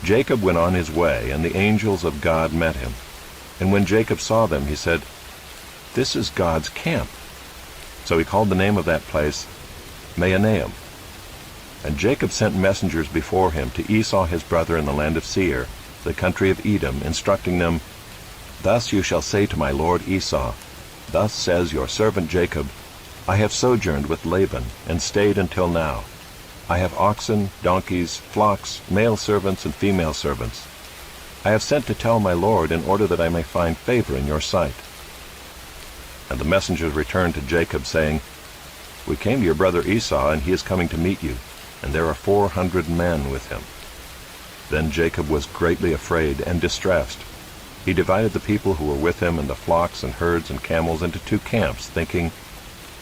Jacob went on his way, and the angels of God met him. And when Jacob saw them, he said, "This is God's camp." So he called the name of that place Mahanaim. And Jacob sent messengers before him to Esau his brother in the land of Seir, the country of Edom, instructing them, "Thus you shall say to my lord Esau, Thus says your servant Jacob, I have sojourned with Laban, and stayed until now. I have oxen, donkeys, flocks, male servants and female servants. I have sent to tell my lord in order that I may find favor in your sight." And the messengers returned to Jacob, saying, "We came to your brother Esau, and he is coming to meet you, and there are 400 men with him." Then Jacob was greatly afraid and distressed. He divided the people who were with him and the flocks and herds and camels into 2 camps, thinking,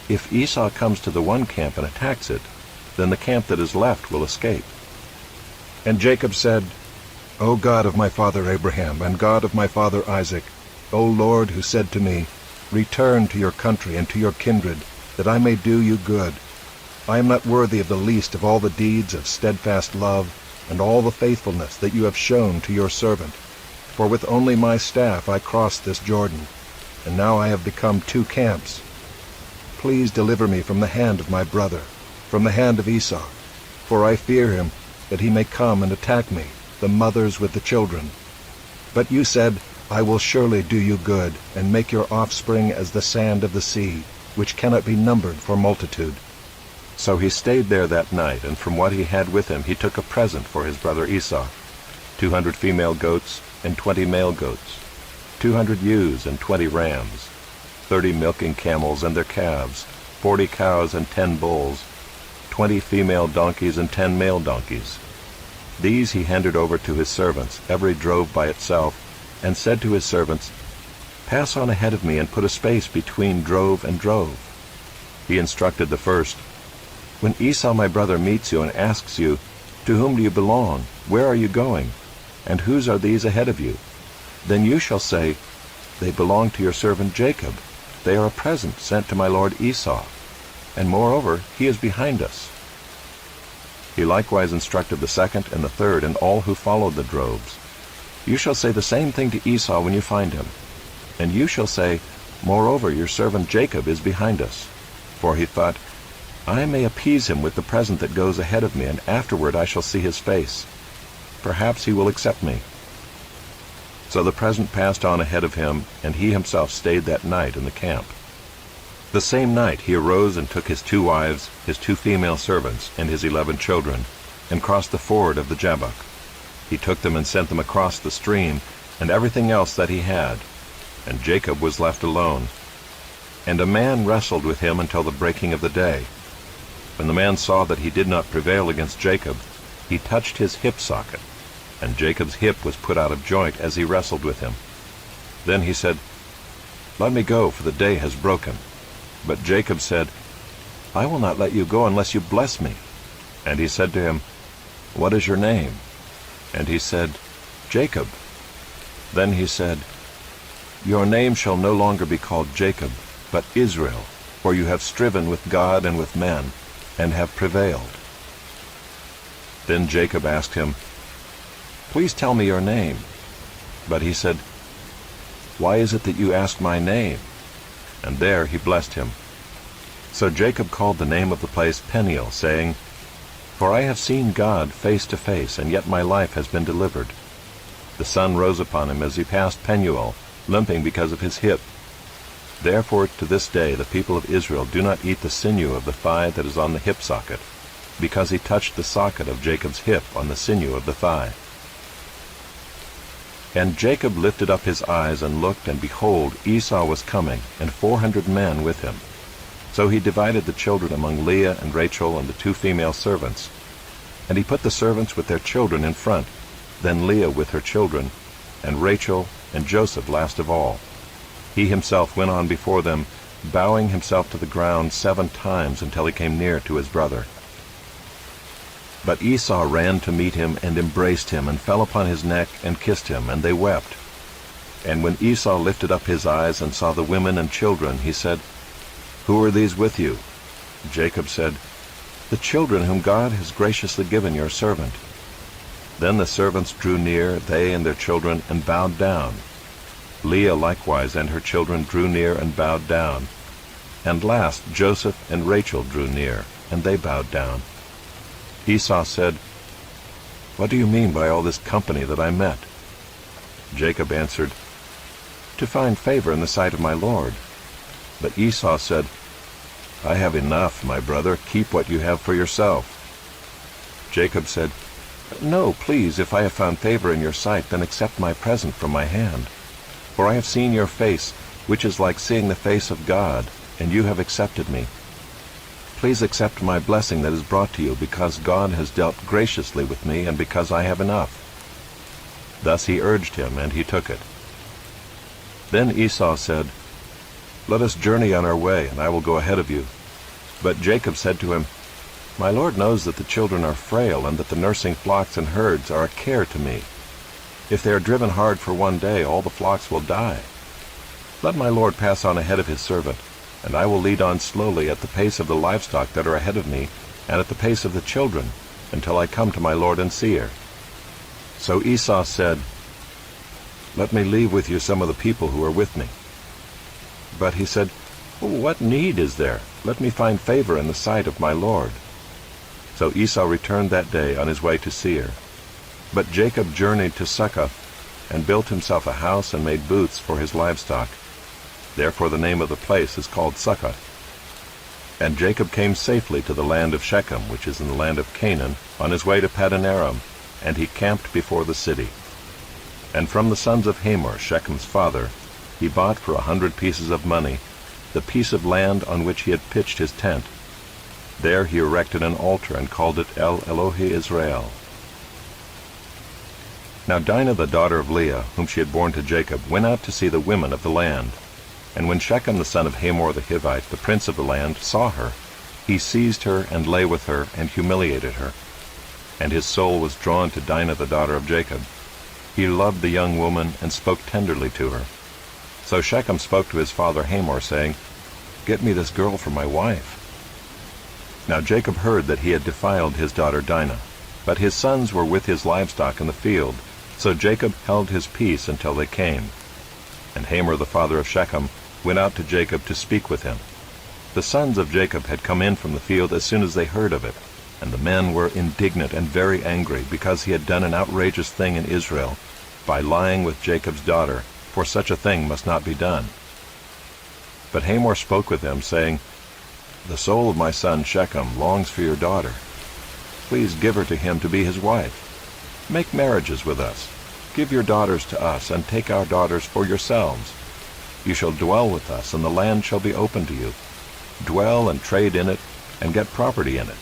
"If Esau comes to the one camp and attacks it, then the camp that is left will escape." And Jacob said, "O God of my father Abraham, and God of my father Isaac, O Lord, who said to me, Return to your country and to your kindred, that I may do you good. I am not worthy of the least of all the deeds of steadfast love and all the faithfulness that you have shown to your servant. For with only my staff I crossed this Jordan, and now I have become 2 camps. Please deliver me from the hand of my brother, from the hand of Esau, for I fear him, that he may come and attack me, the mothers with the children. But you said, I will surely do you good, and make your offspring as the sand of the sea, which cannot be numbered for multitude." So he stayed there that night, and from what he had with him he took a present for his brother Esau, 200 female goats and 20 male goats, 200 ewes and 20 rams, 30 milking camels and their calves, 40 cows and 10 bulls, 20 female donkeys and 10 male donkeys. These he handed over to his servants, every drove by itself, and said to his servants, "Pass on ahead of me and put a space between drove and drove." He instructed the first, "When Esau my brother meets you and asks you, 'To whom do you belong? Where are you going? And whose are these ahead of you?' Then you shall say, 'They belong to your servant Jacob. They are a present sent to my lord Esau. And moreover, he is behind us.'" He likewise instructed the second and the third and all who followed the droves. "You shall say the same thing to Esau when you find him. And you shall say, 'Moreover, your servant Jacob is behind us.' For he thought, I may appease him with the present that goes ahead of me, and afterward I shall see his face. Perhaps he will accept me." So the present passed on ahead of him, and he himself stayed that night in the camp. The same night he arose and took his 2 wives, his 2 female servants, and his 11 children, and crossed the ford of the Jabbok. He took them and sent them across the stream, and everything else that he had, and Jacob was left alone. And a man wrestled with him until the breaking of the day. When the man saw that he did not prevail against Jacob, he touched his hip socket, and Jacob's hip was put out of joint as he wrestled with him. Then he said, "Let me go, for the day has broken." But Jacob said, "I will not let you go unless you bless me." And he said to him, "What is your name?" And he said, "Jacob." Then he said, "Your name shall no longer be called Jacob, but Israel, for you have striven with God and with men, and have prevailed." Then Jacob asked him, "Please tell me your name." But he said, "Why is it that you ask my name?" And there he blessed him. So Jacob called the name of the place Peniel, saying, "For I have seen God face to face, and yet my life has been delivered." The sun rose upon him as he passed Penuel, limping because of his hip. Therefore to this day the people of Israel do not eat the sinew of the thigh that is on the hip socket, because he touched the socket of Jacob's hip on the sinew of the thigh. And Jacob lifted up his eyes and looked, and behold, Esau was coming, and 400 men with him. So he divided the children among Leah and Rachel and the 2 female servants. And he put the servants with their children in front, then Leah with her children, and Rachel and Joseph last of all. He himself went on before them, bowing himself to the ground 7 times until he came near to his brother. But Esau ran to meet him and embraced him, and fell upon his neck and kissed him, and they wept. And when Esau lifted up his eyes and saw the women and children, he said, "Who are these with you?" Jacob said, "The children whom God has graciously given your servant." Then the servants drew near, they and their children, and bowed down. Leah likewise and her children drew near and bowed down. And last Joseph and Rachel drew near, and they bowed down. Esau said, "What do you mean by all this company that I met?" Jacob answered, "To find favor in the sight of my Lord." But Esau said, "I have enough, my brother. Keep what you have for yourself." Jacob said, "No, please, if I have found favor in your sight, then accept my present from my hand. For I have seen your face, which is like seeing the face of God, and you have accepted me. Please accept my blessing that is brought to you, because God has dealt graciously with me, and because I have enough." Thus he urged him, and he took it. Then Esau said, "Let us journey on our way, and I will go ahead of you." But Jacob said to him, "My Lord knows that the children are frail, and that the nursing flocks and herds are a care to me. If they are driven hard for one day, all the flocks will die. Let my Lord pass on ahead of his servant, and I will lead on slowly at the pace of the livestock that are ahead of me, and at the pace of the children, until I come to my Lord and Seir." So Esau said, "Let me leave with you some of the people who are with me." But he said, "What need is there? Let me find favor in the sight of my Lord." So Esau returned that day on his way to Seir. But Jacob journeyed to Succoth, and built himself a house and made booths for his livestock. Therefore the name of the place is called Succoth. And Jacob came safely to the land of Shechem, which is in the land of Canaan, on his way to Paddan Aram, and he camped before the city. And from the sons of Hamor, Shechem's father, he bought for 100 pieces of money the piece of land on which he had pitched his tent. There he erected an altar and called it El Elohe Israel. Now Dinah the daughter of Leah, whom she had borne to Jacob, went out to see the women of the land. And when Shechem the son of Hamor the Hivite, the prince of the land, saw her, he seized her and lay with her and humiliated her. And his soul was drawn to Dinah the daughter of Jacob. He loved the young woman and spoke tenderly to her. So Shechem spoke to his father Hamor, saying, "Get me this girl for my wife." Now Jacob heard that he had defiled his daughter Dinah, but his sons were with his livestock in the field, so Jacob held his peace until they came. And Hamor the father of Shechem went out to Jacob to speak with him. The sons of Jacob had come in from the field as soon as they heard of it, and the men were indignant and very angry, because he had done an outrageous thing in Israel, by lying with Jacob's daughter, for such a thing must not be done. But Hamor spoke with them, saying, "The soul of my son Shechem longs for your daughter. Please give her to him to be his wife. Make marriages with us. Give your daughters to us, and take our daughters for yourselves. You shall dwell with us, and the land shall be open to you. Dwell and trade in it, and get property in it."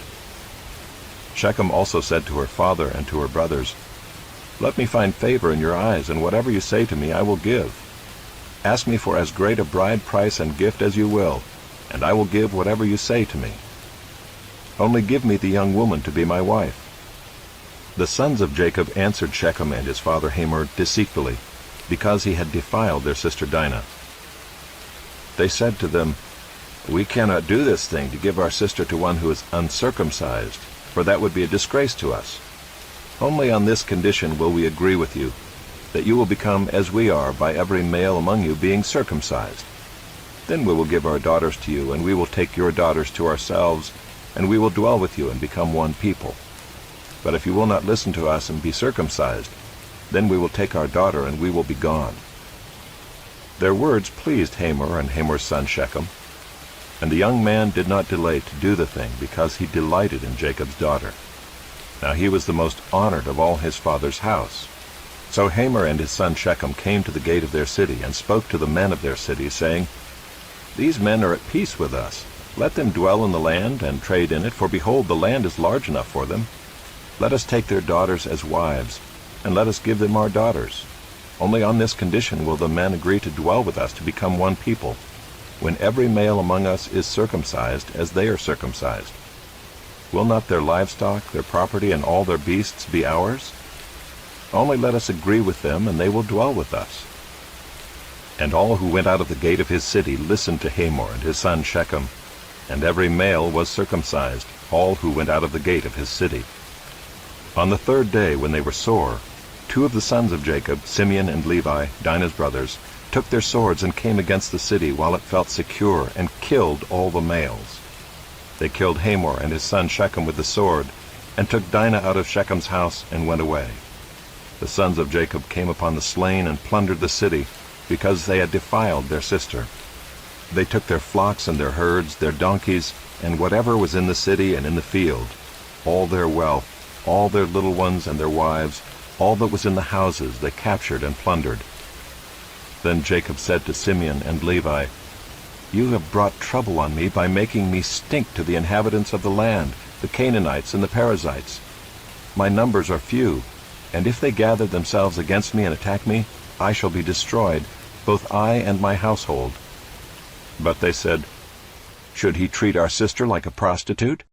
Shechem also said to her father and to her brothers, "Let me find favor in your eyes, and whatever you say to me I will give. Ask me for as great a bride price and gift as you will, and I will give whatever you say to me. Only give me the young woman to be my wife." The sons of Jacob answered Shechem and his father Hamor deceitfully, because he had defiled their sister Dinah. They said to them, "We cannot do this thing to give our sister to one who is uncircumcised, for that would be a disgrace to us. Only on this condition will we agree with you, that you will become as we are by every male among you being circumcised. Then we will give our daughters to you, and we will take your daughters to ourselves, and we will dwell with you and become one people. But if you will not listen to us and be circumcised, then we will take our daughter and we will be gone." Their words pleased Hamor and Hamor's son Shechem, and the young man did not delay to do the thing, because he delighted in Jacob's daughter. Now he was the most honored of all his father's house. So Hamor and his son Shechem came to the gate of their city, and spoke to the men of their city, saying, "These men are at peace with us. Let them dwell in the land and trade in it, for behold, the land is large enough for them. Let us take their daughters as wives, and let us give them our daughters. Only on this condition will the men agree to dwell with us to become one people, when every male among us is circumcised as they are circumcised. Will not their livestock, their property, and all their beasts be ours? Only let us agree with them, and they will dwell with us." And all who went out of the gate of his city listened to Hamor and his son Shechem, and every male was circumcised, all who went out of the gate of his city. On the third day, when they were sore, 2 of the sons of Jacob, Simeon and Levi, Dinah's brothers, took their swords and came against the city while it felt secure, and killed all the males. They killed Hamor and his son Shechem with the sword, and took Dinah out of Shechem's house and went away. The sons of Jacob came upon the slain and plundered the city, because they had defiled their sister. They took their flocks and their herds, their donkeys, and whatever was in the city and in the field, all their wealth, all their little ones and their wives, all that was in the houses they captured and plundered. Then Jacob said to Simeon and Levi, "You have brought trouble on me by making me stink to the inhabitants of the land, the Canaanites and the Perizzites. My numbers are few, and if they gather themselves against me and attack me, I shall be destroyed, both I and my household." But they said, "Should he treat our sister like a prostitute?"